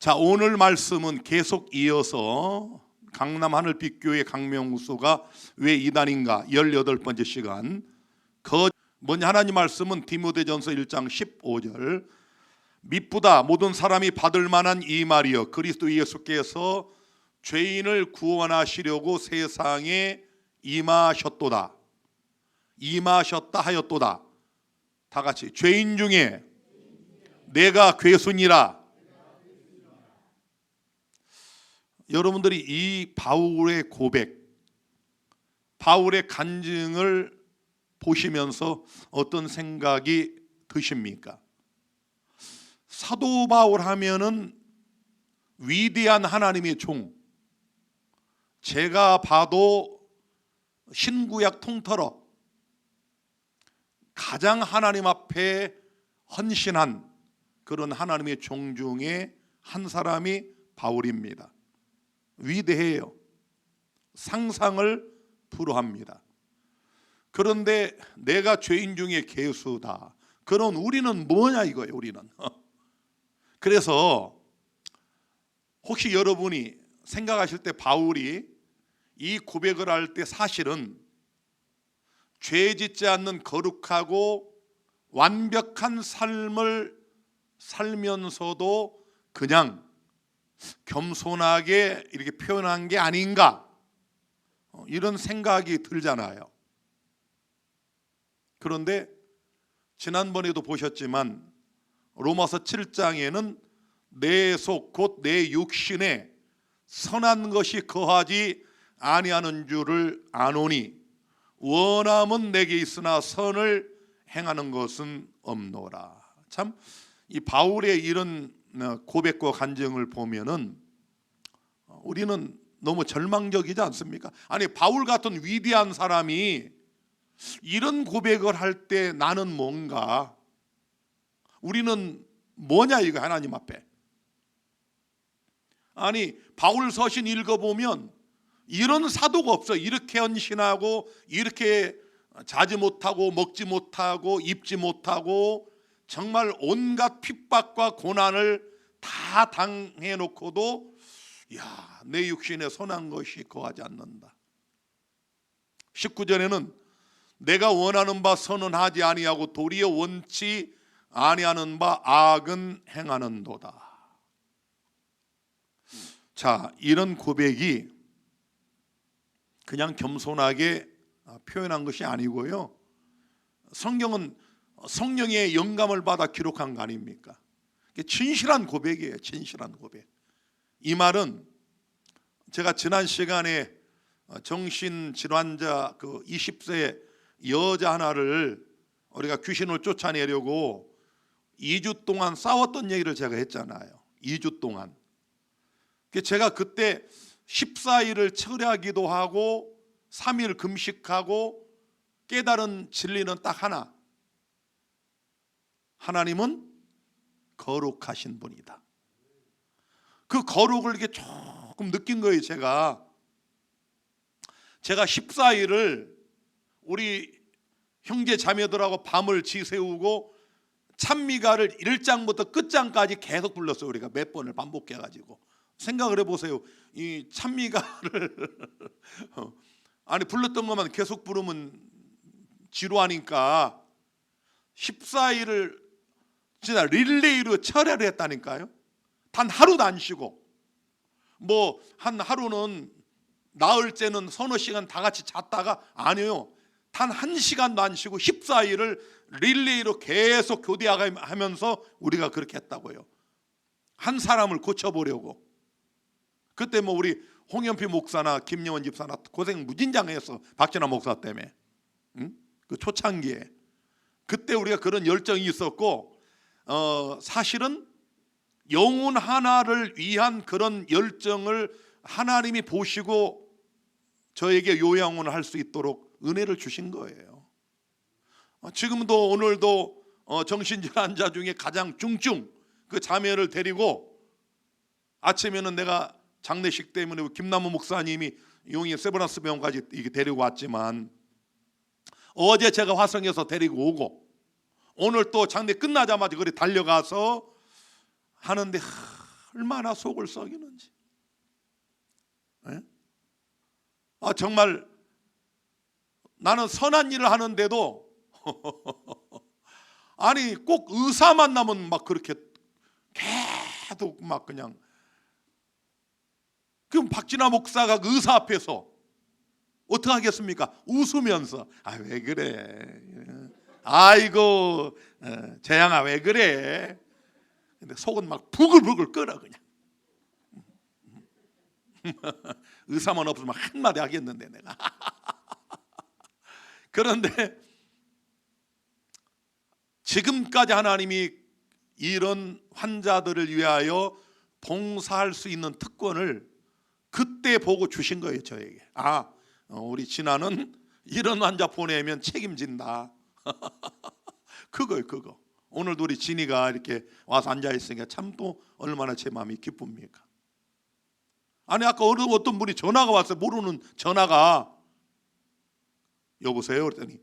자, 오늘 말씀은 계속 이어서 강남 하늘빛교회 강명수가 왜 이단인가 18번째 시간. 먼저 하나님 말씀은 디모데전서 1장 15절. 미쁘다 모든 사람이 받을 만한 이 말이여 그리스도 예수께서 죄인을 구원하시려고 세상에 임하셨다 하였도다. 다 같이 죄인 중에 내가 괴순이라. 여러분들이 이 바울의 고백, 바울의 간증을 보시면서 어떤 생각이 드십니까? 사도 바울 하면은 위대한 하나님의 종, 제가 봐도 신구약 통틀어 가장 하나님 앞에 헌신한 그런 하나님의 종 중에 한 사람이 바울입니다. 위대해요. 상상을 불허합니다. 그런데 내가 죄인 중에 괴수다. 그런 우리는 뭐냐 이거예요. 우리는. 그래서 혹시 여러분이 생각하실 때 바울이 이 고백을 할 때 사실은 죄 짓지 않는 거룩하고 완벽한 삶을 살면서도 그냥 겸손하게 이렇게 표현한 게 아닌가, 이런 생각이 들잖아요. 그런데 지난번에도 보셨지만 로마서 7장에는 내 속 곧 내 육신에 선한 것이 거하지 아니하는 줄을 아노니 원함은 내게 있으나 선을 행하는 것은 없노라. 참 이 바울의 이런 고백과 간증을 보면은 우리는 너무 절망적이지 않습니까? 아니 바울 같은 위대한 사람이 이런 고백을 할 때 나는 뭔가, 우리는 뭐냐 이거 하나님 앞에. 아니 바울 서신 읽어보면 이런 사도가 없어. 이렇게 헌신하고 이렇게 자지 못하고 먹지 못하고 입지 못하고 정말 온갖 핍박과 고난을 다 당해놓고도 내 육신에 선한 것이 거하지 않는다. 19절에는 내가 원하는 바 선은 하지 아니하고 도리어 원치 아니하는 바 악은 행하는도다. 자, 이런 고백이 그냥 겸손하게 표현한 것이 아니고요, 성경은 성령의 영감을 받아 기록한 거 아닙니까? 진실한 고백이에요. 진실한 고백. 이 말은 제가 지난 시간에 정신질환자 그 20세 여자 하나를 우리가 귀신을 쫓아내려고 2주 동안 싸웠던 얘기를 제가 했잖아요. 2주 동안. 제가 그때 14일을 철야기도 하고 3일 금식하고 깨달은 진리는 딱 하나. 하나님은 거룩하신 분이다. 그 거룩을 이렇게 조금 느낀 거예요. 제가 14일을 우리 형제 자매들하고 밤을 지새우고 찬미가를 1장부터 끝장까지 계속 불렀어요. 우리가 몇 번을 반복해가지고. 생각을 해보세요. 이 찬미가를 아니 불렀던 것만 계속 부르면 지루하니까 14일을 진짜 릴레이로 철야를 했다니까요. 단 하루도 안 쉬고, 뭐 한 하루는 나흘째는 서너 시간 다 같이 잤다가, 아니요, 단 1시간도 안 쉬고 14일을 릴레이로 계속 교대하면서 우리가 그렇게 했다고요. 한 사람을 고쳐보려고. 그때 뭐 우리 홍연피 목사나 김영원 집사나 고생 무진장했어. 박진아 목사 때문에. 응? 그 초창기에 그때 우리가 그런 열정이 있었고, 사실은 영혼 하나를 위한 그런 열정을 하나님이 보시고 저에게 요양원을 할 수 있도록 은혜를 주신 거예요. 지금도 오늘도 정신질환자 중에 가장 중증 그 자매를 데리고, 아침에는 내가 장례식 때문에 김남우 목사님이 용인 세브란스 병원까지 이렇게 데리고 왔지만, 어제 제가 화성에서 데리고 오고 오늘 또 장례 끝나자마자 그리 달려가서 하는데 얼마나 속을 썩이는지. 예? 정말 나는 선한 일을 하는데도 아니 꼭 의사 만나면 막 그렇게 계속 막 그냥. 그럼 박진아 목사가 의사 앞에서 어떻게 하겠습니까? 웃으면서 왜 그래? 아이고 재양아 왜 그래? 근데 속은 막 부글부글 끓어 그냥. 의사만 없으면 한마디 하겠는데 내가. 그런데 지금까지 하나님이 이런 환자들을 위하여 봉사할 수 있는 특권을 그때 보고 주신 거예요. 저에게. 우리 진아는 이런 환자 보내면 책임진다. 그거예요. 그거. 오늘도 우리 진이가 이렇게 와서 앉아있으니까 참 또 얼마나 제 마음이 기쁩니까? 아니 아까 어떤 분이 전화가 왔어요. 모르는 전화가. 여보세요? 그랬더니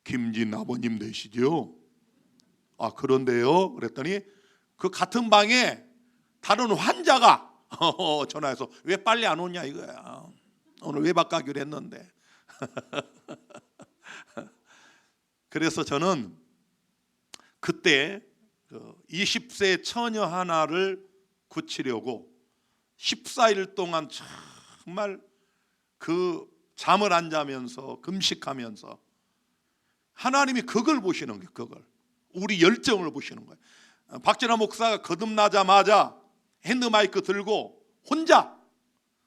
김진 아버님 되시죠? 그런데요? 그랬더니 그 같은 방에 다른 환자가 전화해서 왜 빨리 안 오냐 이거야. 오늘 외박 가기로 했는데. 그래서 저는 그때 20세 처녀 하나를 고치려고 14일 동안 정말 그 잠을 안 자면서 금식하면서 하나님이 그걸 보시는 거예요. 그걸 우리 열정을 보시는 거예요. 박진아 목사가 거듭나자마자 핸드마이크 들고 혼자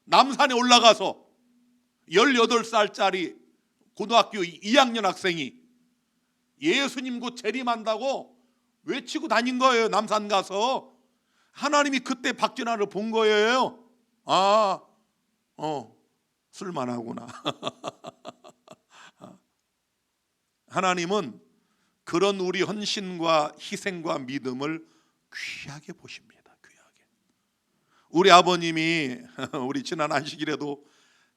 남산에 올라가서 18살짜리 고등학교 2학년 학생이 예수님 곧 재림한다고 외치고 다닌 거예요. 남산 가서. 하나님이 그때 박진아를 본 거예요. 쓸만하구나. 하나님은 그런 우리 헌신과 희생과 믿음을 귀하게 보십니다. 귀하게. 우리 아버님이 우리 지난 안식일에도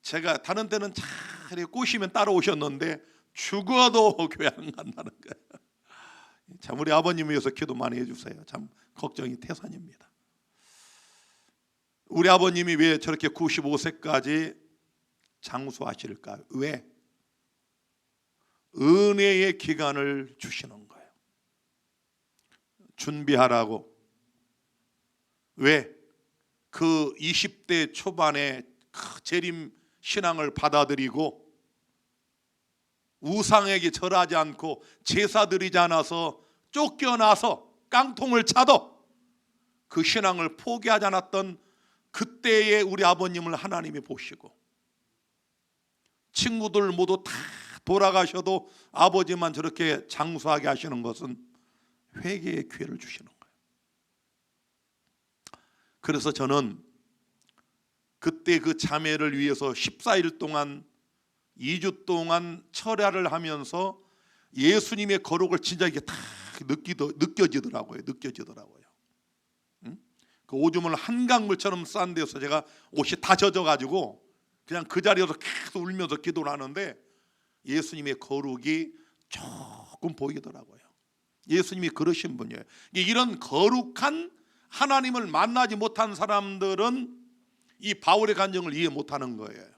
제가 다른 때는 잘 꼬시면 따라오셨는데 죽어도 교회 안 간다는 거예요. 참 우리 아버님 위해서 기도 많이 해주세요. 참 걱정이 태산입니다. 우리 아버님이 왜 저렇게 95세까지 장수하실까? 왜? 은혜의 기간을 주시는 거예요. 준비하라고. 왜? 그 20대 초반에 재림 신앙을 받아들이고 우상에게 절하지 않고 제사 드리지 않아서 쫓겨나서 깡통을 차도 그 신앙을 포기하지 않았던 그때의 우리 아버님을 하나님이 보시고 친구들 모두 다 돌아가셔도 아버지만 저렇게 장수하게 하시는 것은 회개의 기회를 주시는 거예요. 그래서 저는 그때 그 자매를 위해서 14일 동안 2주 동안 철야를 하면서 예수님의 거룩을 진짜 이게 다 느껴지더라고요. 그 오줌을 한강물처럼 싼 데서 제가 옷이 다 젖어가지고 그냥 그 자리에서 계속 울면서 기도를 하는데 예수님의 거룩이 조금 보이더라고요. 예수님이 그러신 분이에요. 이런 거룩한 하나님을 만나지 못한 사람들은 이 바울의 간증을 이해 못하는 거예요.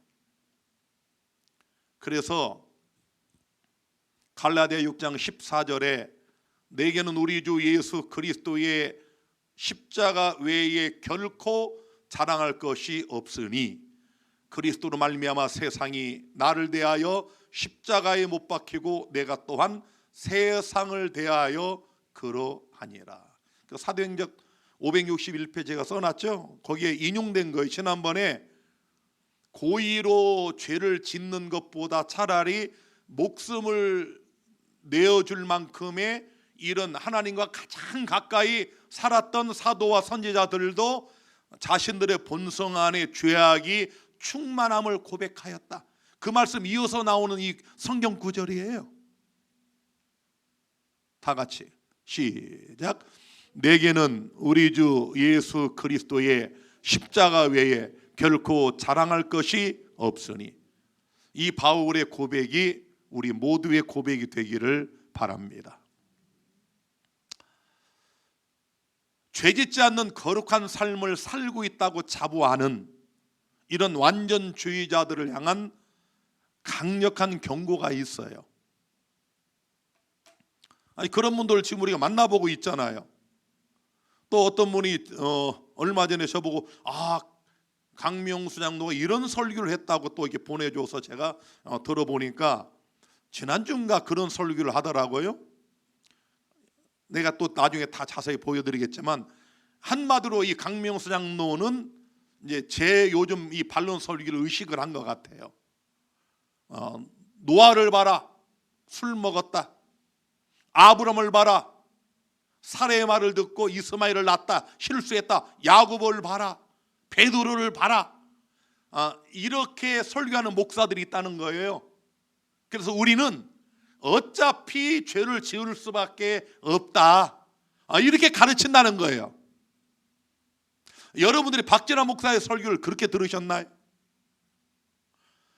그래서 갈라디아 6장 14절에 내게는 우리 주 예수 그리스도의 십자가 외에 결코 자랑할 것이 없으니 그리스도로 말미암아 세상이 나를 대하여 십자가에 못 박히고 내가 또한 세상을 대하여 그러하니라. 그 사도행전 561페이지 제가 써놨죠. 거기에 인용된 거예요. 지난번에 고의로 죄를 짓는 것보다 차라리 목숨을 내어줄 만큼의 이런 하나님과 가장 가까이 살았던 사도와 선지자들도 자신들의 본성 안에 죄악이 충만함을 고백하였다. 그 말씀 이어서 나오는 이 성경 구절이에요. 다 같이 시작. 내게는 우리 주 예수 그리스도의 십자가 외에 결코 자랑할 것이 없으니. 이 바울의 고백이 우리 모두의 고백이 되기를 바랍니다. 죄짓지 않는 거룩한 삶을 살고 있다고 자부하는 이런 완전주의자들을 향한 강력한 경고가 있어요. 아니, 그런 분들 지금 우리가 만나보고 있잖아요. 또 어떤 분이 얼마 전에 저보고 강명수 장로가 이런 설교를 했다고 또 이렇게 보내줘서 제가 들어보니까 지난주인가 그런 설교를 하더라고요. 내가 또 나중에 다 자세히 보여드리겠지만, 한마디로 이 강명수 장로는 이제 제 요즘 이 반론 설교를 의식을 한 것 같아요. 노아를 봐라, 술 먹었다. 아브람을 봐라, 사례의 말을 듣고 이스마엘을 낳았다, 실수했다. 야고보를 봐라, 베드로를 봐라. 이렇게 설교하는 목사들이 있다는 거예요. 그래서 우리는 어차피 죄를 지을 수밖에 없다, 이렇게 가르친다는 거예요. 여러분들이 박진아 목사의 설교를 그렇게 들으셨나요?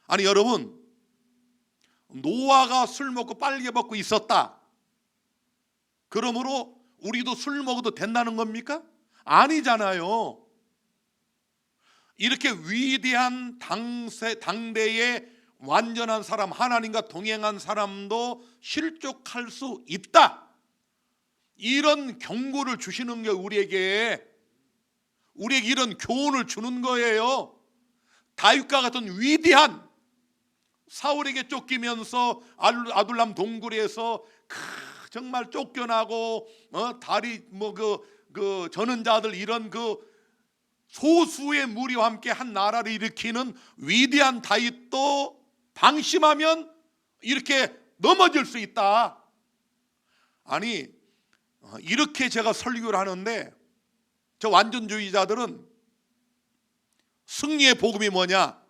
아니, 여러분, 노아가 술 먹고 빨개 벗고 있었다, 그러므로 우리도 술 먹어도 된다는 겁니까? 아니잖아요. 이렇게 위대한 당대의 완전한 사람, 하나님과 동행한 사람도 실족할 수 있다, 이런 경고를 주시는 게 우리에게 이런 교훈을 주는 거예요. 다윗과 같은 위대한, 사울에게 쫓기면서 아둘람 동굴에서 정말 쫓겨나고 다리 저는 자들, 이런 소수의 무리와 함께 한 나라를 일으키는 위대한 다윗도 방심하면 이렇게 넘어질 수 있다. 아니, 이렇게 제가 설교를 하는데, 저 완전주의자들은 승리의 복음이 뭐냐?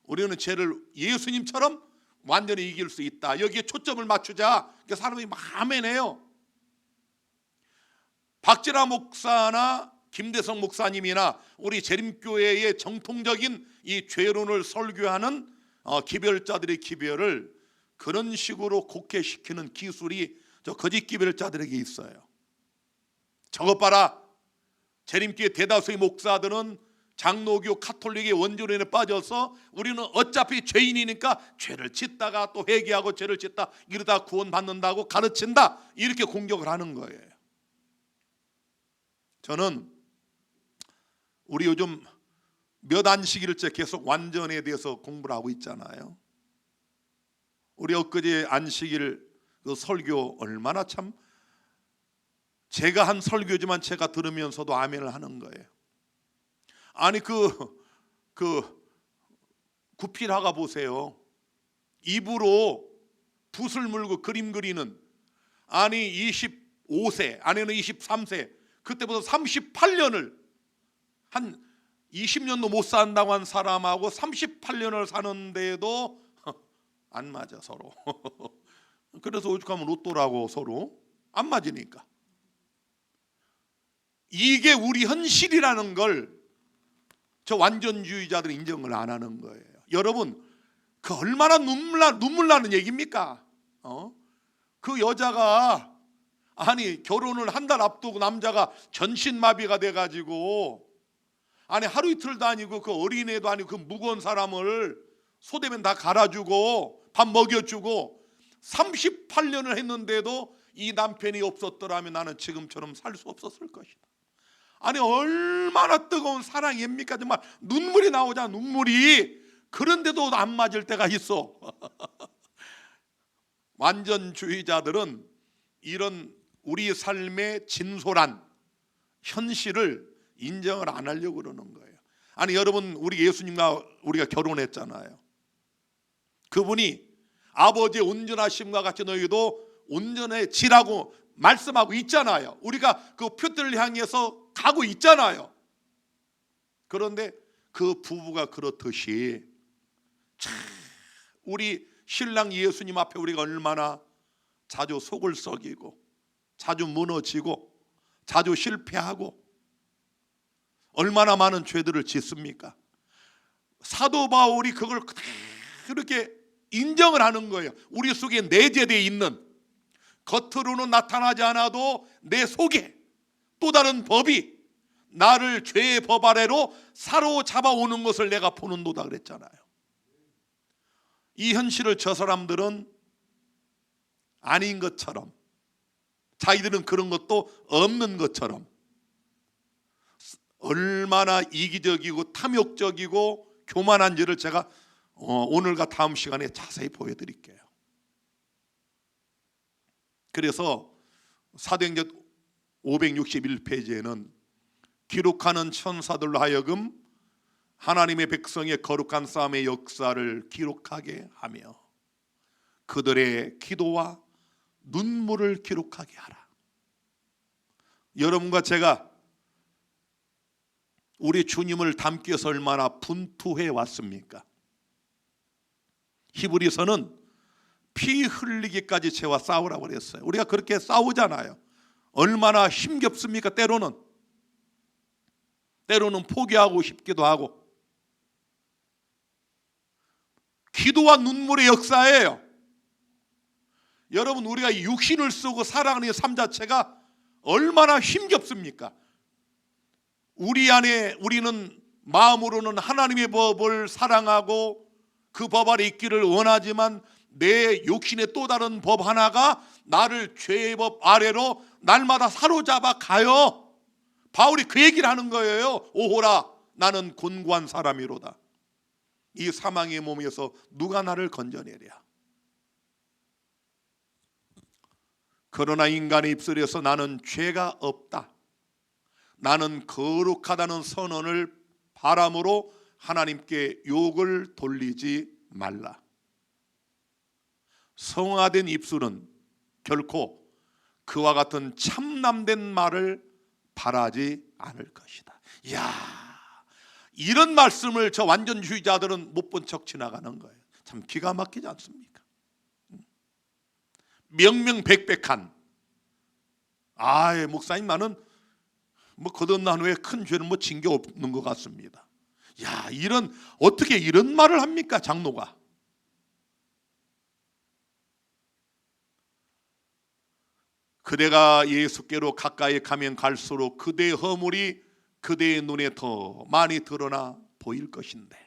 우리는 죄를 예수님처럼 완전히 이길 수 있다, 여기에 초점을 맞추자. 그러니까 사람이 막 아멘해요. 박진아 목사나 김대성 목사님이나 우리 재림교회의 정통적인 이 죄론을 설교하는 기별자들의 기별을 그런 식으로 곡해시키는 기술이 저 거짓 기별자들에게 있어요. 저것 봐라, 재림교회 대다수의 목사들은 장로교 카톨릭의 원조론에 빠져서 우리는 어차피 죄인이니까 죄를 짓다가 또 회개하고 죄를 짓다 이러다 구원받는다고 가르친다, 이렇게 공격을 하는 거예요. 저는 우리 요즘 몇 안식일째 계속 완전에 대해서 공부를 하고 있잖아요. 우리 엊그제 안식일 그 설교 얼마나 참, 제가 한 설교지만 제가 들으면서도 아멘을 하는 거예요. 아니, 구필하가 보세요. 입으로 붓을 물고 그림 그리는, 아니 25세 아내는 23세, 그때부터 38년을, 한 20년도 못 산다고 한 사람하고 38년을 사는데도 안 맞아 서로. 그래서 오죽하면 로또라고 서로 안 맞으니까. 이게 우리 현실이라는 걸 저 완전주의자들은 인정을 안 하는 거예요. 여러분, 그 얼마나 눈물 나는 얘기입니까? 그 여자가, 아니 결혼을 한 달 앞두고 남자가 전신마비가 돼가지고, 아니 하루 이틀도 아니고 그 어린애도 아니고 그 무거운 사람을 소대면 다 갈아주고 밥 먹여주고 38년을 했는데도 이 남편이 없었더라면 나는 지금처럼 살 수 없었을 것이다. 아니 얼마나 뜨거운 사랑입니까? 정말 눈물이 나오잖아, 눈물이. 그런데도 안 맞을 때가 있어. 완전주의자들은 이런 우리 삶의 진솔한 현실을 인정을 안 하려고 그러는 거예요. 아니 여러분, 우리 예수님과 우리가 결혼했잖아요. 그분이 아버지의 온전하심과 같이 너희도 온전해지라고 말씀하고 있잖아요. 우리가 그 표들을 향해서 가고 있잖아요. 그런데 그 부부가 그렇듯이 우리 신랑 예수님 앞에 우리가 얼마나 자주 속을 썩이고 자주 무너지고 자주 실패하고 얼마나 많은 죄들을 짓습니까? 사도 바울이 그걸 그렇게 인정을 하는 거예요. 우리 속에 내재되어 있는, 겉으로는 나타나지 않아도 내 속에 또 다른 법이 나를 죄의 법 아래로 사로잡아 오는 것을 내가 보는도다 그랬잖아요. 이 현실을 저 사람들은 아닌 것처럼, 자기들은 그런 것도 없는 것처럼 얼마나 이기적이고 탐욕적이고 교만한지를 제가 오늘과 다음 시간에 자세히 보여드릴게요. 그래서 사도행전 561페이지에는 기록하는 천사들로 하여금 하나님의 백성의 거룩한 싸움의 역사를 기록하게 하며 그들의 기도와 눈물을 기록하게 하라. 여러분과 제가 우리 주님을 닮기 위해서 얼마나 분투해 왔습니까? 히브리서는 피 흘리기까지 죄와 싸우라고 그랬어요. 우리가 그렇게 싸우잖아요. 얼마나 힘겹습니까? 때로는 포기하고 싶기도 하고. 기도와 눈물의 역사예요. 여러분, 우리가 육신을 쓰고 살아가는 삶 자체가 얼마나 힘겹습니까? 우리 안에 우리는 마음으로는 하나님의 법을 사랑하고 그 법 아래 있기를 원하지만 내 욕심의 또 다른 법 하나가 나를 죄의 법 아래로 날마다 사로잡아 가요. 바울이 그 얘기를 하는 거예요. 오호라, 나는 곤고한 사람이로다. 이 사망의 몸에서 누가 나를 건져내랴. 그러나 인간의 입술에서 나는 죄가 없다, 나는 거룩하다는 선언을 바람으로 하나님께 욕을 돌리지 말라. 성화된 입술은 결코 그와 같은 참남된 말을 바라지 않을 것이다. 이야, 이런 말씀을 저 완전주의자들은 못 본 척 지나가는 거예요. 참 기가 막히지 않습니까? 명명백백한, 목사님 나는 거듭난 후에 큰 죄는 진 게 없는 것 같습니다. 야, 어떻게 이런 말을 합니까, 장로가? 그대가 예수께로 가까이 가면 갈수록 그대의 허물이 그대의 눈에 더 많이 드러나 보일 것인데,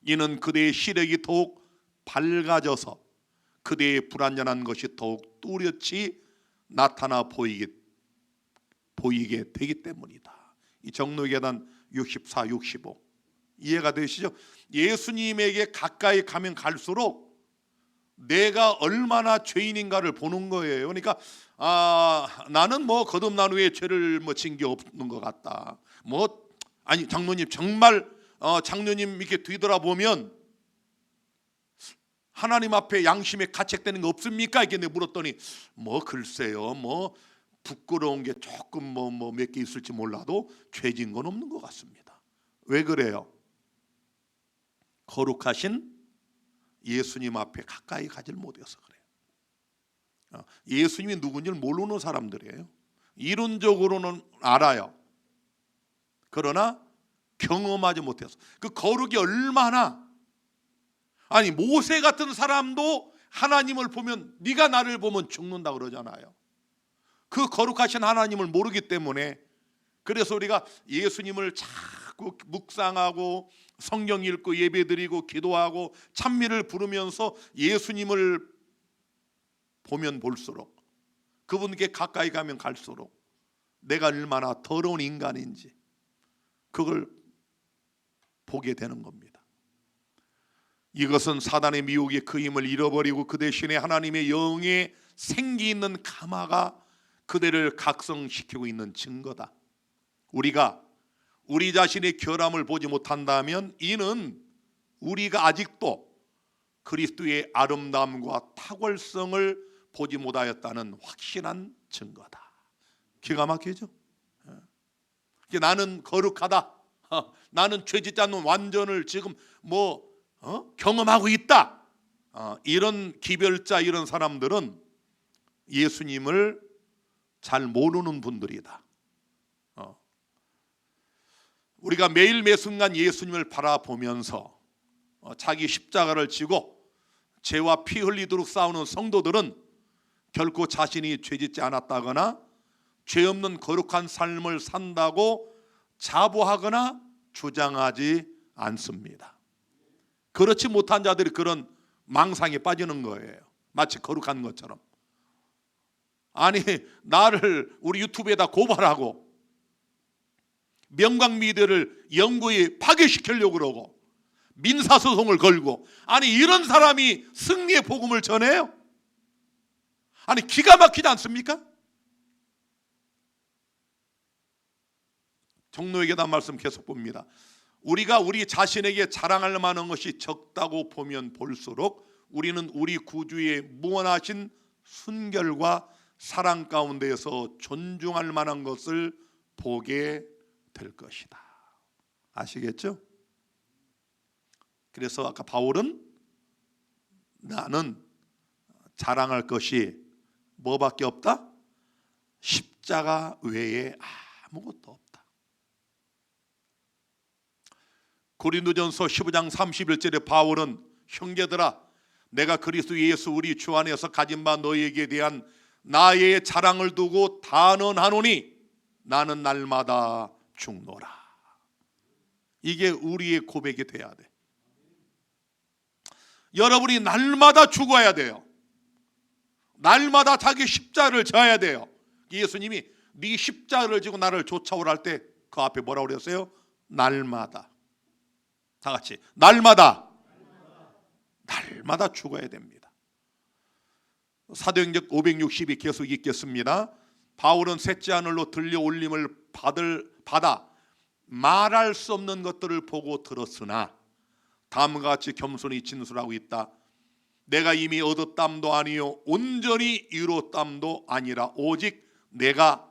이는 그대의 시력이 더욱 밝아져서 그대의 불완전한 것이 더욱 뚜렷이 나타나 보이게 되기 때문이다. 이 정로계단 64, 65 이해가 되시죠? 예수님에게 가까이 가면 갈수록 내가 얼마나 죄인인가를 보는 거예요. 그러니까 나는 거듭난 후에 죄를 진 게 없는 것 같다. 아니 장로님, 정말 장로님 이렇게 뒤돌아보면 하나님 앞에 양심에 가책되는 거 없습니까? 이렇게 물었더니 글쎄요, 부끄러운 게 조금 몇 개 있을지 몰라도 죄진 건 없는 것 같습니다. 왜 그래요? 거룩하신 예수님 앞에 가까이 가질 못해서 그래요. 예수님이 누군지를 모르는 사람들이에요. 이론적으로는 알아요. 그러나 경험하지 못해서. 그 거룩이 얼마나, 아니 모세 같은 사람도 하나님을 보면 네가 나를 보면 죽는다 그러잖아요. 그 거룩하신 하나님을 모르기 때문에, 그래서 우리가 예수님을 자꾸 묵상하고 성경 읽고 예배드리고 기도하고 찬미를 부르면서 예수님을 보면 볼수록, 그분께 가까이 가면 갈수록 내가 얼마나 더러운 인간인지 그걸 보게 되는 겁니다. 이것은 사단의 미혹이 그 힘을 잃어버리고 그 대신에 하나님의 영의 생기 있는 가마가 그대를 각성시키고 있는 증거다. 우리가 우리 자신의 결함을 보지 못한다면 이는 우리가 아직도 그리스도의 아름다움과 탁월성을 보지 못하였다는 확실한 증거다. 기가 막히죠? 나는 거룩하다, 나는 죄짓지 않는 완전을 지금 경험하고 있다, 이런 기별자, 이런 사람들은 예수님을 잘 모르는 분들이다. 우리가 매일 매순간 예수님을 바라보면서 자기 십자가를 지고 죄와 피 흘리도록 싸우는 성도들은 결코 자신이 죄짓지 않았다거나 죄 없는 거룩한 삶을 산다고 자부하거나 주장하지 않습니다. 그렇지 못한 자들이 그런 망상에 빠지는 거예요. 마치 거룩한 것처럼. 아니, 나를 우리 유튜브에다 고발하고 명광미디어를 영구히 파괴시키려고 그러고 민사소송을 걸고, 아니 이런 사람이 승리의 복음을 전해요? 아니 기가 막히지 않습니까? 종로에게다 말씀 계속 봅니다. 우리가 우리 자신에게 자랑할 만한 것이 적다고 보면 볼수록 우리는 우리 구주의 무한하신 순결과 사랑 가운데에서 존중할 만한 것을 보게 될 것이다. 아시겠죠? 그래서 아까 바울은 나는 자랑할 것이 뭐밖에 없다? 십자가 외에 아무것도 없다. 고린도전서 15장 31절에 바울은 형제들아, 내가 그리스도 예수 우리 주 안에서 가진 바 너희에게 대한 나의 자랑을 두고 단언하노니 나는 날마다 죽노라. 이게 우리의 고백이 돼야 돼. 여러분이 날마다 죽어야 돼요. 날마다 자기 십자가를 져야 돼요. 예수님이 네 십자가를 지고 나를 쫓아오라 할 때 그 앞에 뭐라고 그랬어요? 날마다. 다 같이 날마다 죽어야 됩니다. 사도행전 560이 계속 읽겠습니다. 바울은 셋째 하늘로 들려 올림을 받아 말할 수 없는 것들을 보고 들었으나 다음과 같이 겸손히 진술하고 있다. 내가 이미 얻었담도 아니요 온전히 이뤘담도 아니라 오직 내가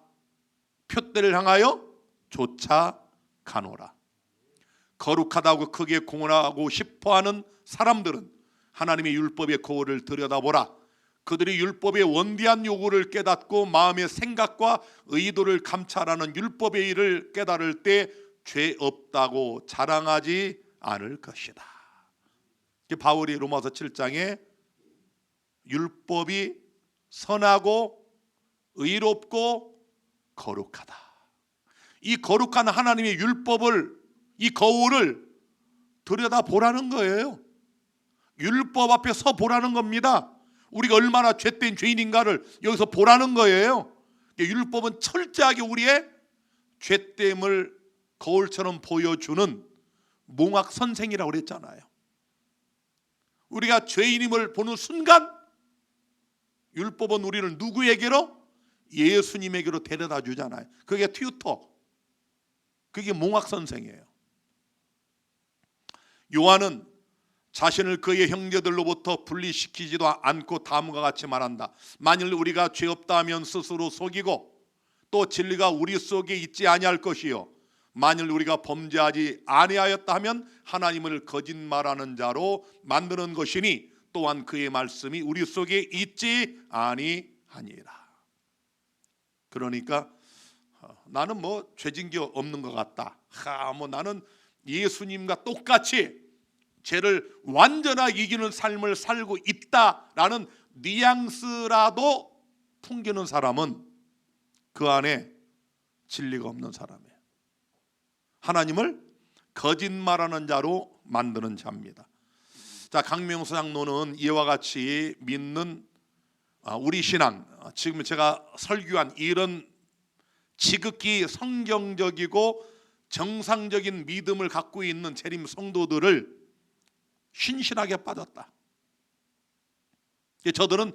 표대를 향하여 쫓아가노라. 거룩하다고 크게 공언하고 싶어하는 사람들은 하나님의 율법의 거울을 들여다보라. 그들이 율법의 원대한 요구를 깨닫고 마음의 생각과 의도를 감찰하는 율법의 일을 깨달을 때 죄 없다고 자랑하지 않을 것이다. 바울이 로마서 7장에 율법이 선하고 의롭고 거룩하다. 이 거룩한 하나님의 율법을, 이 거울을 들여다보라는 거예요. 율법 앞에 서 보라는 겁니다. 우리가 얼마나 죄된 죄인인가를 여기서 보라는 거예요. 율법은 철저하게 우리의 죄됨을 거울처럼 보여주는 몽학 선생이라고 그랬잖아요. 우리가 죄인임을 보는 순간 율법은 우리를 누구에게로? 예수님에게로 데려다 주잖아요. 그게 튜터, 그게 몽학 선생이에요. 요한은 자신을 그의 형제들로부터 분리시키지도 않고 다음과 같이 말한다. 만일 우리가 죄 없다 하면 스스로 속이고 또 진리가 우리 속에 있지 아니할 것이요 만일 우리가 범죄하지 아니하였다 하면 하나님을 거짓말하는 자로 만드는 것이니 또한 그의 말씀이 우리 속에 있지 아니하니라. 그러니까 나는 뭐 죄진 게 없는 것 같다. 뭐 나는 예수님과 똑같이 죄를 완전하게 이기는 삶을 살고 있다라는 뉘앙스라도 풍기는 사람은 그 안에 진리가 없는 사람이에요. 하나님을 거짓말하는 자로 만드는 자입니다. 자, 강명수 장로는 이와 같이 믿는 우리 신앙, 지금 제가 설교한 이런 지극히 성경적이고 정상적인 믿음을 갖고 있는 재림 성도들을 신실하게 빠졌다. 저들은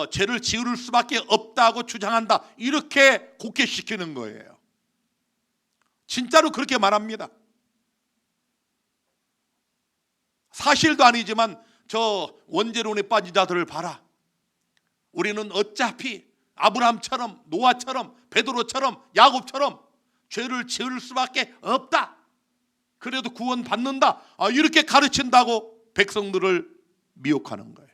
죄를 지을 수밖에 없다고 주장한다, 이렇게 곡해시키는 거예요. 진짜로 그렇게 말합니다. 사실도 아니지만 저 원죄론에 빠진 자들을 봐라. 우리는 어차피 아브라함처럼, 노아처럼, 베드로처럼, 야곱처럼 죄를 지을 수밖에 없다. 그래도 구원 받는다. 이렇게 가르친다고 백성들을 미혹하는 거예요.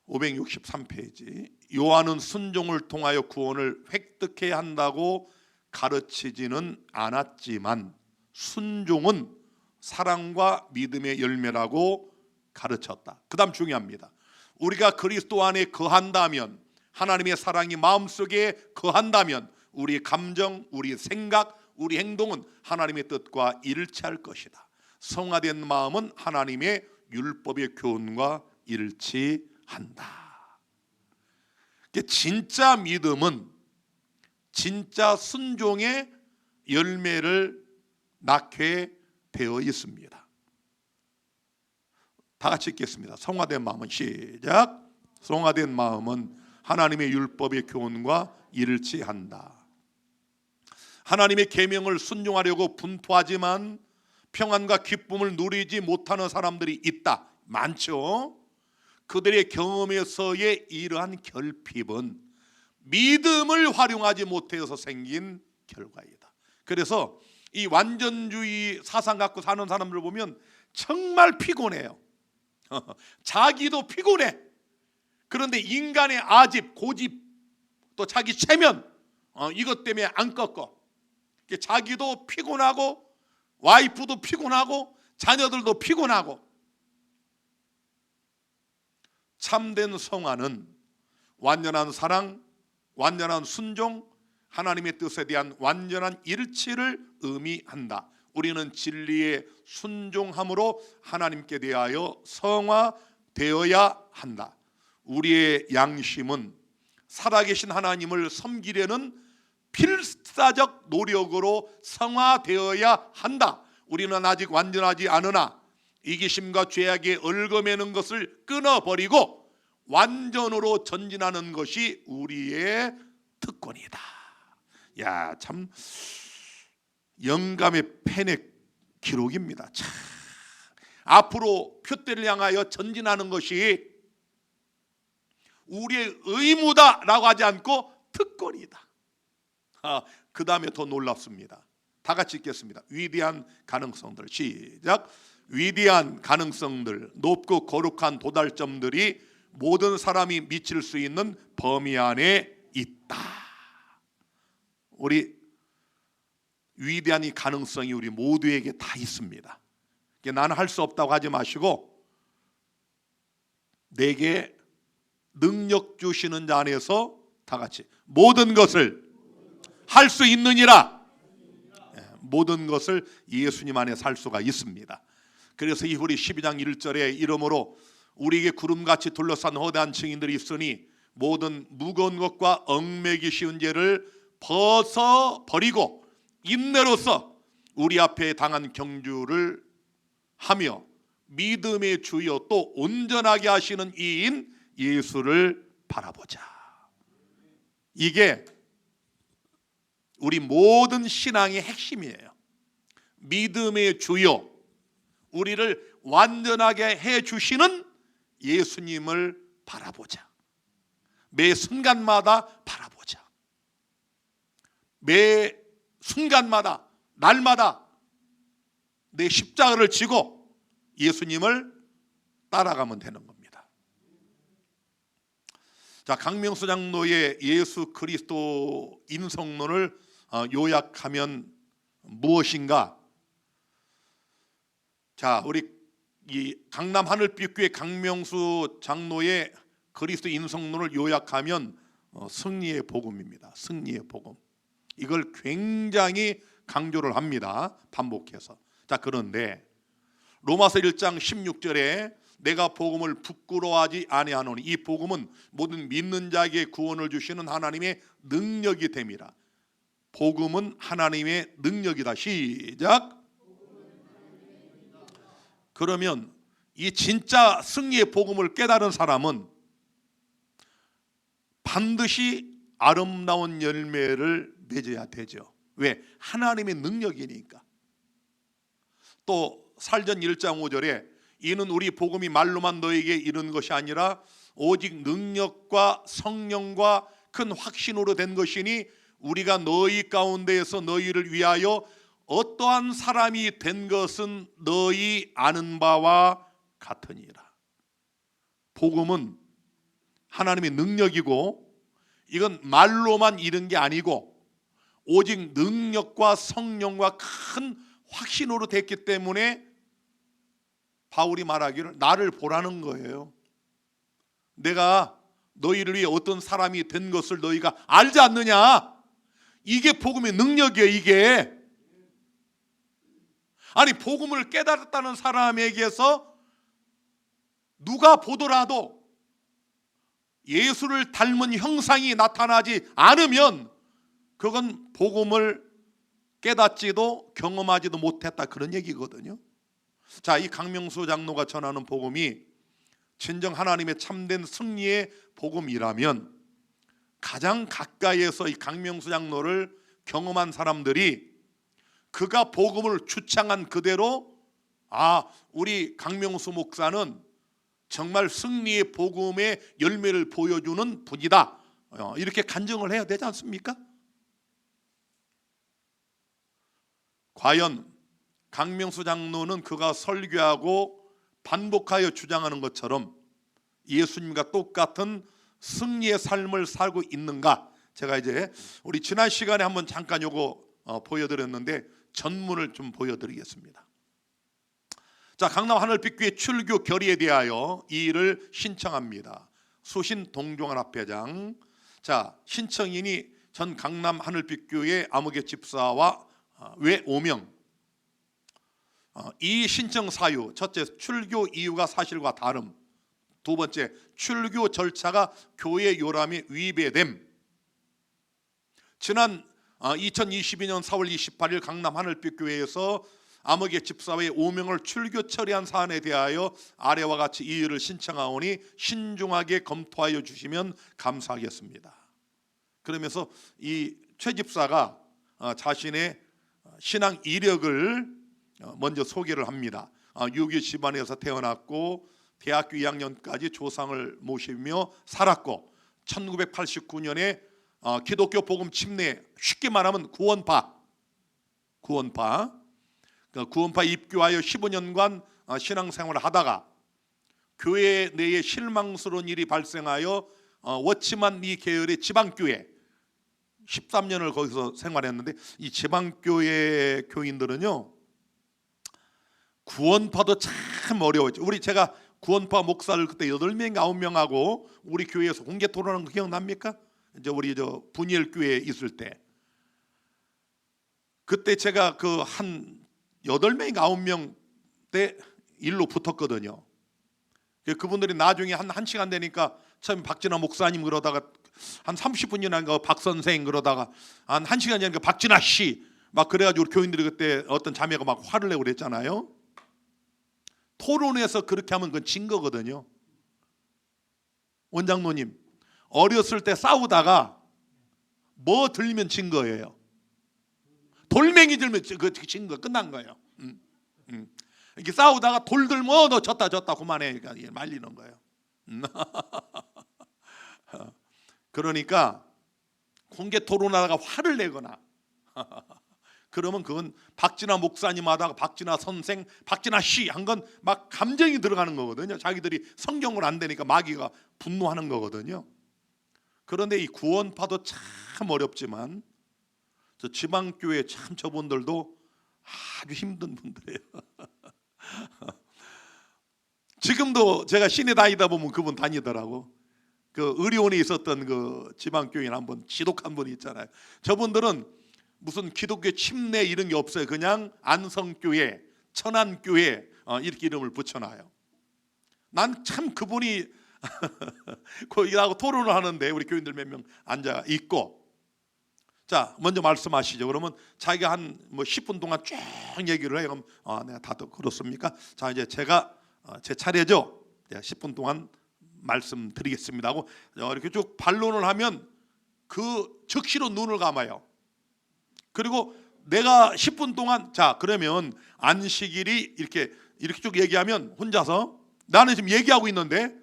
563페이지. 요한은 순종을 통하여 구원을 획득해야 한다고 가르치지는 않았지만 순종은 사랑과 믿음의 열매라고 가르쳤다. 그 다음 중요합니다. 우리가 그리스도 안에 거한다면, 하나님의 사랑이 마음속에 거한다면 우리 감정, 우리 생각, 우리 행동은 하나님의 뜻과 일치할 것이다. 성화된 마음은 하나님의 율법의 교훈과 일치한다. 진짜 믿음은 진짜 순종의 열매를 낳게 되어 있습니다. 다 같이 읽겠습니다. 성화된 마음은, 시작. 성화된 마음은 하나님의 율법의 교훈과 일치한다. 하나님의 계명을 순종하려고 분투하지만 평안과 기쁨을 누리지 못하는 사람들이 있다. 많죠. 그들의 경험에서의 이러한 결핍은 믿음을 활용하지 못해서 생긴 결과이다. 그래서 이 완전주의 사상 갖고 사는 사람들 보면 정말 피곤해요. 자기도 피곤해. 그런데 인간의 아집, 고집, 또 자기 체면, 이것 때문에 안 꺾어. 자기도 피곤하고 와이프도 피곤하고 자녀들도 피곤하고. 참된 성화는 완전한 사랑, 완전한 순종, 하나님의 뜻에 대한 완전한 일치를 의미한다. 우리는 진리에 순종함으로 하나님께 대하여 성화되어야 한다. 우리의 양심은 살아계신 하나님을 섬기려는 필사적 노력으로 성화되어야 한다. 우리는 아직 완전하지 않으나 이기심과 죄악에 얽어매는 것을 끊어버리고 완전으로 전진하는 것이 우리의 특권이다. 야, 참 영감의 펜의 기록입니다. 참, 앞으로 표대를 향하여 전진하는 것이 우리의 의무다라고 하지 않고 특권이다. 그 다음에 더 놀랍습니다. 다 같이 읽겠습니다. 위대한 가능성들, 시작. 위대한 가능성들, 높고 거룩한 도달점들이 모든 사람이 미칠 수 있는 범위 안에 있다. 우리 위대한 이 가능성이 우리 모두에게 다 있습니다. 나는 할 수 없다고 하지 마시고, 내게 능력 주시는 자 안에서 다 같이 모든 것을 할 수 있느니라. 모든 것을 예수님 안에서 할 수가 있습니다. 그래서 히브리 12장 1절에 이러므로 우리에게 구름같이 둘러싼 허다한 증인들이 있으니 모든 무거운 것과 얽매기 쉬운 죄를 벗어버리고 인내로서 우리 앞에 당한 경주를 하며 믿음의 주여 또 온전하게 하시는 이인 예수를 바라보자. 이게 우리 모든 신앙의 핵심이에요. 믿음의 주여, 우리를 완전하게 해주시는 예수님을 바라보자. 매 순간마다 바라보자. 매 순간마다, 날마다 내 십자가를 지고 예수님을 따라가면 되는 겁니다. 자, 강명수 장로의 예수 그리스도 인성론을 요약하면 무엇인가? 자, 우리 이 강남 하늘빛교회 강명수 장로의 그리스도 인성론을 요약하면 승리의 복음입니다. 승리의 복음. 이걸 굉장히 강조를 합니다. 반복해서. 자, 그런데 로마서 1장 16절에 내가 복음을 부끄러워하지 아니하노니 이 복음은 모든 믿는 자에게 구원을 주시는 하나님의 능력이 됨이라. 복음은 하나님의 능력이다. 시작. 그러면 이 진짜 승리의 복음을 깨달은 사람은 반드시 아름다운 열매를 맺어야 되죠. 왜? 하나님의 능력이니까. 또 살전 1장 5절에 이는 우리 복음이 말로만 너에게 이른 것이 아니라 오직 능력과 성령과 큰 확신으로 된 것이니 우리가 너희 가운데에서 너희를 위하여 어떠한 사람이 된 것은 너희 아는 바와 같으니라. 복음은 하나님의 능력이고 이건 말로만 이른 게 아니고 오직 능력과 성령과 큰 확신으로 됐기 때문에 바울이 말하기를 나를 보라는 거예요. 내가 너희를 위해 어떤 사람이 된 것을 너희가 알지 않느냐? 이게 복음의 능력이에요. 이게 아니 복음을 깨달았다는 사람에게서 누가 보더라도 예수를 닮은 형상이 나타나지 않으면 그건 복음을 깨닫지도 경험하지도 못했다, 그런 얘기거든요. 자, 이 강명수 장로가 전하는 복음이 진정 하나님의 참된 승리의 복음이라면 가장 가까이에서 이 강명수 장로를 경험한 사람들이 그가 복음을 주창한 그대로 우리 강명수 목사는 정말 승리의 복음의 열매를 보여주는 분이다, 이렇게 간증을 해야 되지 않습니까? 과연 강명수 장로는 그가 설교하고 반복하여 주장하는 것처럼 예수님과 똑같은 승리의 삶을 살고 있는가? 제가 이제 우리 지난 시간에 한번 잠깐 요거 보여드렸는데 전문을 좀 보여드리겠습니다. 자, 강남 하늘빛교회 출교 결의에 대하여 이 일을 신청합니다. 수신 동종환합회장. 자, 신청인이 전 강남 하늘빛교회 아무개 집사와 외 5명. 이 신청 사유, 첫째, 출교 이유가 사실과 다름. 두 번째, 출교 절차가 교회 요람에 위배됨. 지난 2022년 4월 28일 강남 하늘빛교회에서 아무개 집사회 5명을 출교 처리한 사안에 대하여 아래와 같이 이 일을 신청하오니 신중하게 검토하여 주시면 감사하겠습니다. 그러면서 이 최 집사가 자신의 신앙 이력을 먼저 소개를 합니다. 유교 집안에서 태어났고 대학교 2학년까지 조상을 모시며 살았고 1989년에 기독교 복음 침례, 쉽게 말하면 구원파 입교하여 15년간 신앙생활을 하다가 교회 내에 실망스러운 일이 발생하여 워치만 이 계열의 지방교회 13년을 거기서 생활했는데, 이 지방교회 교인들은요 구원파도 참 어려웠죠. 제가 구원파 목사를 그때 8명 9명하고 우리 교회에서 공개 토론한 거 기억납니까? 이제 우리 분일교회에 있을 때 그때 제가 그 한 8명 9명 때 일로 붙었거든요. 그분들이 나중에 한 시간 되니까 처음 박진아 목사님 그러다가 한 30분 지나니까 박 선생 그러다가 한 1시간 지나니까 박진아 씨 막 그래가지고 교인들이 그때 어떤 자매가 막 화를 내고 그랬잖아요. 토론에서 그렇게 하면 그건 진 거거든요. 원장로님, 어렸을 때 싸우다가 뭐 들면 진 거예요. 돌멩이 들면 진 거 끝난 거예요. 이렇게 싸우다가 돌 들면 너 졌다 그만해, 그러니까 말리는 거예요. 그러니까 공개 토론하다가 화를 내거나 그러면 그건 박진아 목사님 하다가 박진아 선생, 박진아 씨 한 건 막 감정이 들어가는 거거든요. 자기들이 성경을 안 되니까 마귀가 분노하는 거거든요. 그런데 이 구원파도 참 어렵지만 저 지방교회 참 저분들도 아주 힘든 분들이에요. 지금도 제가 시내 다니다 보면 그분 다니더라고. 그 의료원에 있었던 그 지방교인 한 분, 지독한 분이 있잖아요. 저분들은 무슨 기독교 침례 이런 게 없어요. 그냥 안성교회, 천안교회 이렇게 이름을 붙여놔요. 난 참 그분이 거기하고 토론을 하는데 우리 교인들 몇 명 앉아 있고, 자 먼저 말씀하시죠. 그러면 자기가 한 10분 동안 쭉 얘기를 해요. 그럼 내가 다들 그렇습니까? 자 이제 제가 제 차례죠. 10분 동안 말씀드리겠습니다 하고 이렇게 쭉 반론을 하면 그 즉시로 눈을 감아요. 그리고 내가 10분 동안 자 그러면 안식일이 이렇게 쭉 얘기하면 혼자서 나는 지금 얘기하고 있는데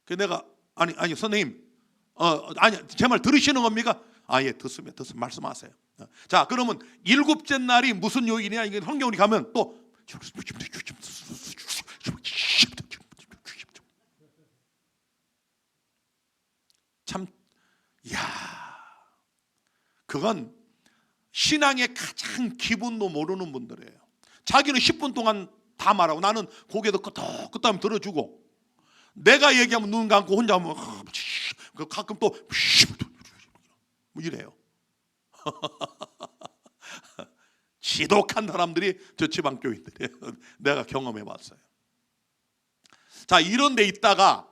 그 내가 아니 선생님 아니 제 말 들으시는 겁니까? 예 듣습니다. 말씀하세요. 자 그러면 7째 날이 무슨 요일이냐? 이게 성경에 가면 또 참, 그건 신앙의 가장 기본도 모르는 분들이에요. 자기는 10분 동안 다 말하고 나는 고개도 끄덕끄덕 들어주고 내가 얘기하면 눈 감고 혼자 하면 가끔 또 뭐 이래요. 지독한 사람들이 저 지방 교인들이에요. 내가 경험해 봤어요. 자, 이런 데 있다가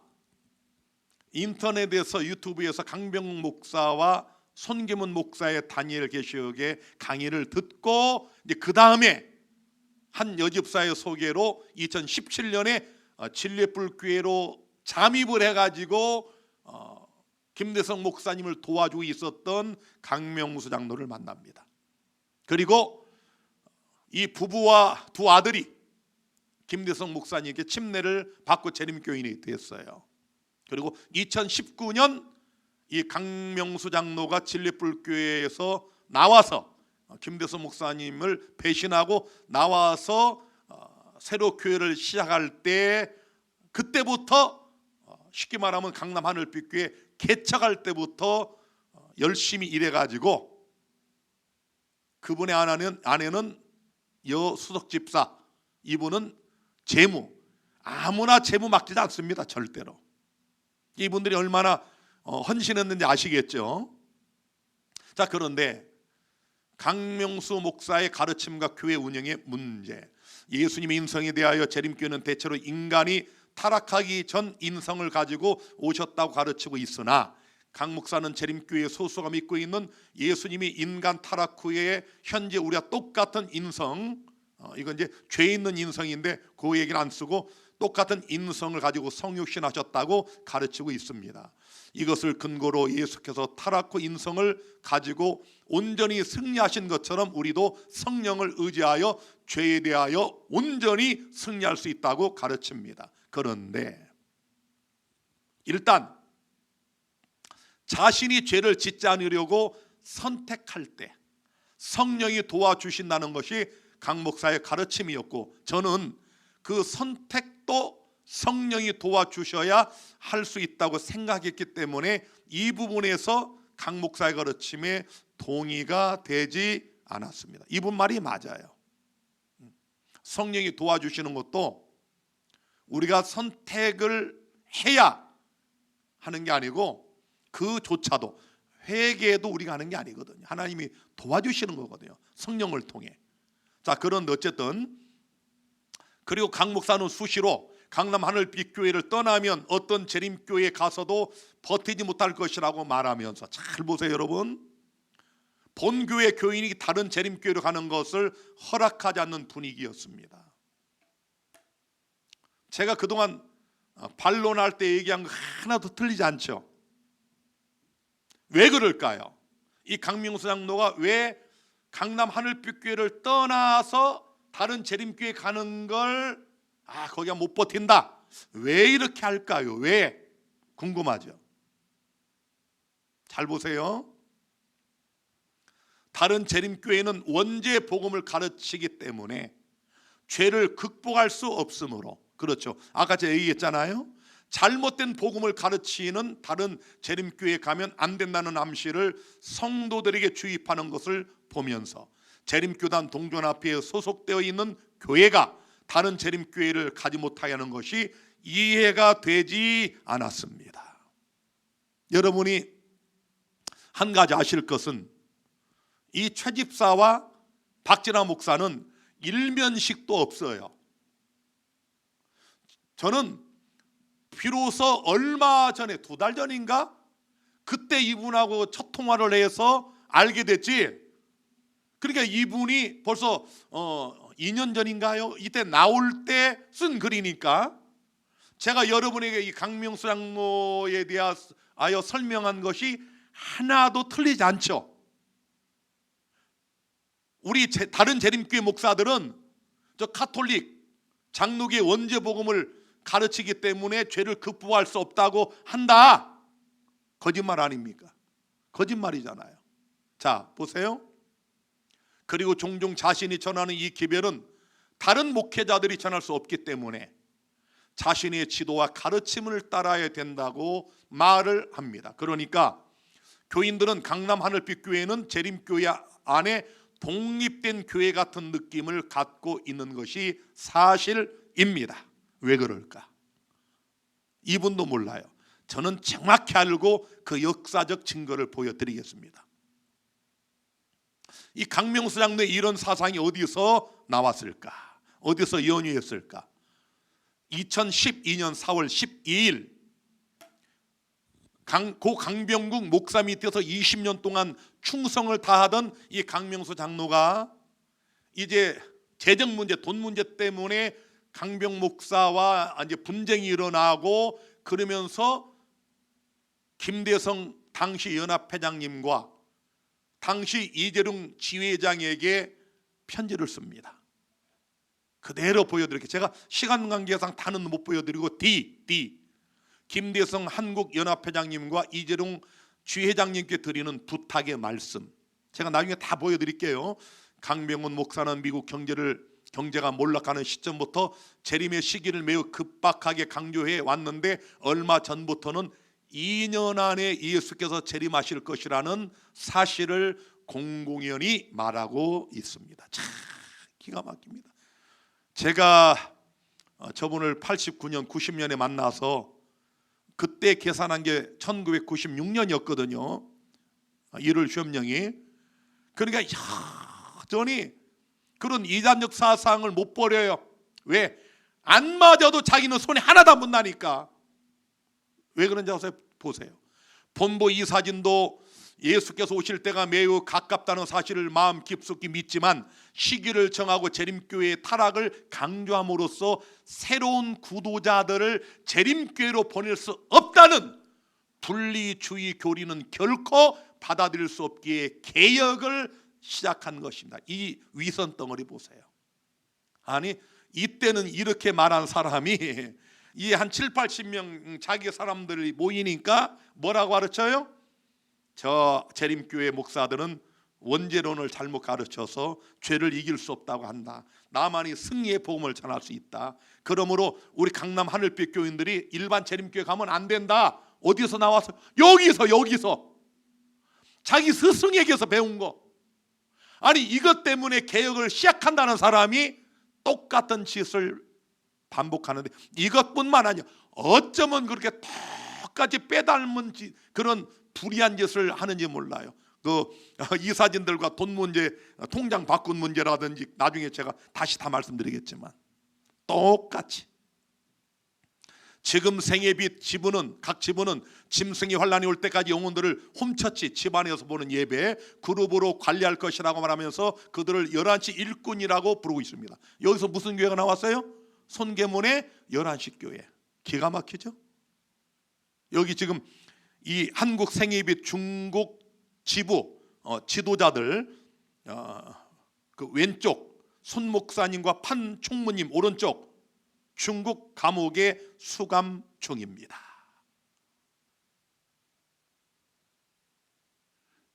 인터넷에서 유튜브에서 강병 목사와 손계문 목사의 다니엘 계시록의 강의를 듣고 이제 그 다음에 한 여집사의 소개로 2017년에 진례불교회로 잠입을 해가지고 김대성 목사님을 도와주고 있었던 강명수 장로를 만납니다. 그리고 이 부부와 두 아들이 김대성 목사님께 침례를 받고 재림교인이 됐어요. 그리고 2019년 이 강명수 장로가 진례불교회에서 나와서 김대성 목사님을 배신하고 나와서 새로 교회를 시작할 때 그때부터 쉽게 말하면 강남 하늘빛교회 개척할 때부터 열심히 일해가지고 그분의 아내는 여수석 집사, 이분은 재무, 아무나 재무 맡기지 않습니다. 절대로. 이분들이 얼마나 헌신했는지 아시겠죠. 자, 그런데 강명수 목사의 가르침과 교회 운영의 문제, 예수님의 인성에 대하여 재림교회는 대체로 인간이 타락하기 전 인성을 가지고 오셨다고 가르치고 있으나 강 목사는 재림교회 소수가 믿고 있는 예수님이 인간 타락 후에 현재 우리와 똑같은 인성, 이건 이제 죄 있는 인성인데 그 얘기는 안 쓰고 똑같은 인성을 가지고 성육신하셨다고 가르치고 있습니다. 이것을 근거로 예수께서 타락 후 인성을 가지고 온전히 승리하신 것처럼 우리도 성령을 의지하여 죄에 대하여 온전히 승리할 수 있다고 가르칩니다. 그런데 일단 자신이 죄를 짓지 않으려고 선택할 때 성령이 도와주신다는 것이 강 목사의 가르침이었고, 저는 그 선택도 성령이 도와주셔야 할 수 있다고 생각했기 때문에 이 부분에서 강 목사의 가르침에 동의가 되지 않았습니다. 이분 말이 맞아요. 성령이 도와주시는 것도 우리가 선택을 해야 하는 게 아니고 그조차도 회개도 우리가 하는 게 아니거든요. 하나님이 도와주시는 거거든요. 성령을 통해. 자, 그런데 어쨌든 그리고 강 목사는 수시로 강남 하늘빛교회를 떠나면 어떤 재림교회에 가서도 버티지 못할 것이라고 말하면서, 잘 보세요 여러분, 본교회 교인이 다른 재림교회로 가는 것을 허락하지 않는 분위기였습니다. 제가 그동안 반론할 때 얘기한 거 하나도 틀리지 않죠. 왜 그럴까요? 이 강명수 장로가 왜 강남 하늘빛교회를 떠나서 다른 재림교회 가는 걸 거기가 못 버틴다, 왜 이렇게 할까요? 왜? 궁금하죠. 잘 보세요. 다른 재림교회는 원죄 복음을 가르치기 때문에 죄를 극복할 수 없으므로, 그렇죠, 아까 제가 얘기했잖아요. 잘못된 복음을 가르치는 다른 재림교회에 가면 안 된다는 암시를 성도들에게 주입하는 것을 보면서 재림교단 동전앞에 소속되어 있는 교회가 다른 재림교회를 가지 못하게 하는 것이 이해가 되지 않았습니다. 여러분이 한 가지 아실 것은 이 최집사와 박진아 목사는 일면식도 없어요. 저는 비로소 얼마 전에, 2달 전인가, 그때 이분하고 첫 통화를 해서 알게 됐지. 그러니까 이분이 벌써 2년 전인가요? 이때 나올 때 쓴 글이니까 제가 여러분에게 이 강명수 장로에 대하여 설명한 것이 하나도 틀리지 않죠. 우리 다른 재림교회 목사들은 저 카톨릭 장로교의 원죄 복음을 가르치기 때문에 죄를 극복할 수 없다고 한다. 거짓말 아닙니까? 거짓말이잖아요. 자, 보세요. 그리고 종종 자신이 전하는 이 기별은 다른 목회자들이 전할 수 없기 때문에 자신의 지도와 가르침을 따라야 된다고 말을 합니다. 그러니까 교인들은 강남 하늘빛교회는 재림교회 안에 독립된 교회 같은 느낌을 갖고 있는 것이 사실입니다. 왜 그럴까? 이분도 몰라요. 저는 정확히 알고 그 역사적 증거를 보여드리겠습니다. 이 강명수 장로의 이런 사상이 어디서 나왔을까? 어디서 연유했을까? 2012년 4월 12일 고 강병국 목사 밑에서 20년 동안 충성을 다하던 이 강명수 장로가 이제 재정 문제, 돈 문제 때문에 강병 목사와 이제 분쟁이 일어나고, 그러면서 김대성 당시 연합회장님과 당시 이재룡 지회장에게 편지를 씁니다. 그대로 보여드릴게요. 제가 시간 관계상 다는 못 보여드리고 D 김대성 한국연합회장님과 이재룡 주회장님께 드리는 부탁의 말씀, 제가 나중에 다 보여드릴게요. 강병훈 목사는 미국 경제가 몰락하는 시점부터 재림의 시기를 매우 급박하게 강조해 왔는데, 얼마 전부터는 2년 안에 예수께서 재림하실 것이라는 사실을 공공연히 말하고 있습니다. 참 기가 막힙니다. 제가 저분을 89년 90년에 만나서 그때 계산한 게 1996년이었거든요 1월 시험령이. 그러니까 여전히 그런 이단적 사상을 못 버려요. 왜? 안 맞아도 자기는 손에 하나도 안 묻나니까. 왜 그런지 아세요? 보세요. 본보 이 사진도 예수께서 오실 때가 매우 가깝다는 사실을 마음 깊숙이 믿지만, 시기를 정하고 재림교회의 타락을 강조함으로써 새로운 구도자들을 재림교회로 보낼 수 없다는 분리주의 교리는 결코 받아들일 수 없기에 개혁을 시작한 것입니다. 이 위선 덩어리 보세요. 아니 이때는 이렇게 말한 사람이 이 한 7, 80명 자기 사람들이 모이니까 뭐라고 가르쳐요? 저 재림교회 목사들은 원죄론을 잘못 가르쳐서 죄를 이길 수 없다고 한다. 나만이 승리의 복음을 전할 수 있다. 그러므로 우리 강남 하늘빛 교인들이 일반 재림교회 가면 안 된다. 어디서 나와서? 여기서 자기 스승에게서 배운 거. 아니 이것 때문에 개혁을 시작한다는 사람이 똑같은 짓을 반복하는데, 이것뿐만 아니야 어쩌면 그렇게 똑같이 빼닮은 그런 불의한 짓을 하는지 몰라요. 그 이사진들과 돈 문제, 통장 바꾼 문제라든지 나중에 제가 다시 다 말씀드리겠지만 똑같이 지금 생애빛 각 지부는 짐승이 환란이 올 때까지 영혼들을 훔쳤지 집안에서 보는 예배 그룹으로 관리할 것이라고 말하면서 그들을 11시 일꾼이라고 부르고 있습니다. 여기서 무슨 교회가 나왔어요? 손계문의 11시 교회. 기가 막히죠? 여기 지금 이 한국 생애빛 중국 지부 지도자들 그 왼쪽 손 목사님과 판 총무님 오른쪽 중국 감옥에 수감 중입니다.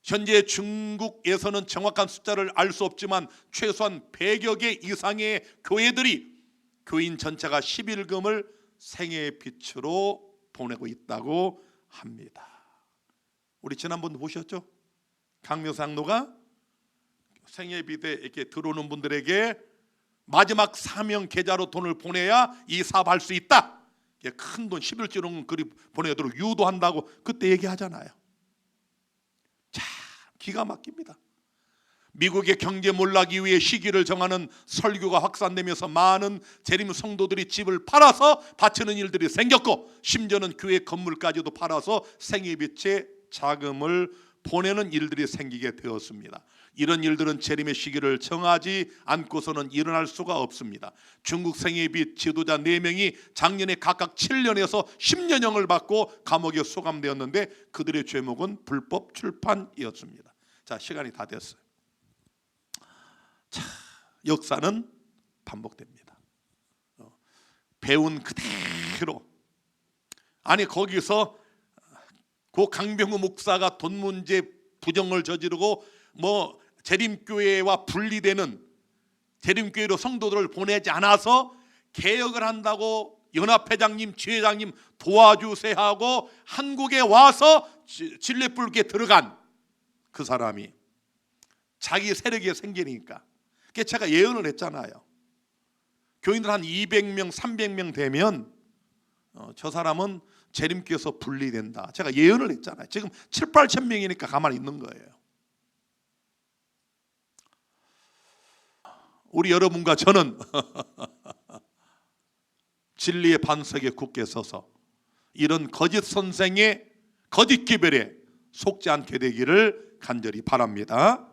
현재 중국에서는 정확한 숫자를 알 수 없지만 최소한 100여 개 이상의 교회들이 교인 전체가 11금을 생애의 빛으로 보내고 있다고 합니다. 우리 지난번도 보셨죠? 강명수 장로가 생애의 빛에 이렇게 들어오는 분들에게 마지막 사명 계좌로 돈을 보내야 이 사업할 수 있다. 큰 돈 11조는 그리 보내도록 유도한다고 그때 얘기하잖아요. 참 기가 막힙니다. 미국의 경제 몰락 이후에 시기를 정하는 설교가 확산되면서 많은 재림 성도들이 집을 팔아서 바치는 일들이 생겼고, 심지어는 교회 건물까지도 팔아서 생애빛에 자금을 보내는 일들이 생기게 되었습니다. 이런 일들은 재림의 시기를 정하지 않고서는 일어날 수가 없습니다. 중국 생애빛 지도자 4명이 작년에 각각 7년에서 10년형을 받고 감옥에 수감되었는데 그들의 죄목은 불법 출판이었습니다. 자, 시간이 다 됐어요. 자, 역사는 반복됩니다. 배운 그대로. 아니 거기서 고 강병우 목사가 돈 문제 부정을 저지르고 뭐 재림교회와 분리되는 재림교회로 성도들을 보내지 않아서 개혁을 한다고 연합회장님, 지회장님 도와주세요 하고 한국에 와서 진례불교에 들어간 그 사람이 자기 세력이 생기니까. 그게 제가 예언을 했잖아요. 교인들 한 200명, 300명 되면 저 사람은 재림교에서 분리된다. 제가 예언을 했잖아요. 지금 7, 8천 명이니까 가만히 있는 거예요. 우리 여러분과 저는 진리의 반석에 굳게 서서 이런 거짓 선생의 거짓 기별에 속지 않게 되기를 간절히 바랍니다.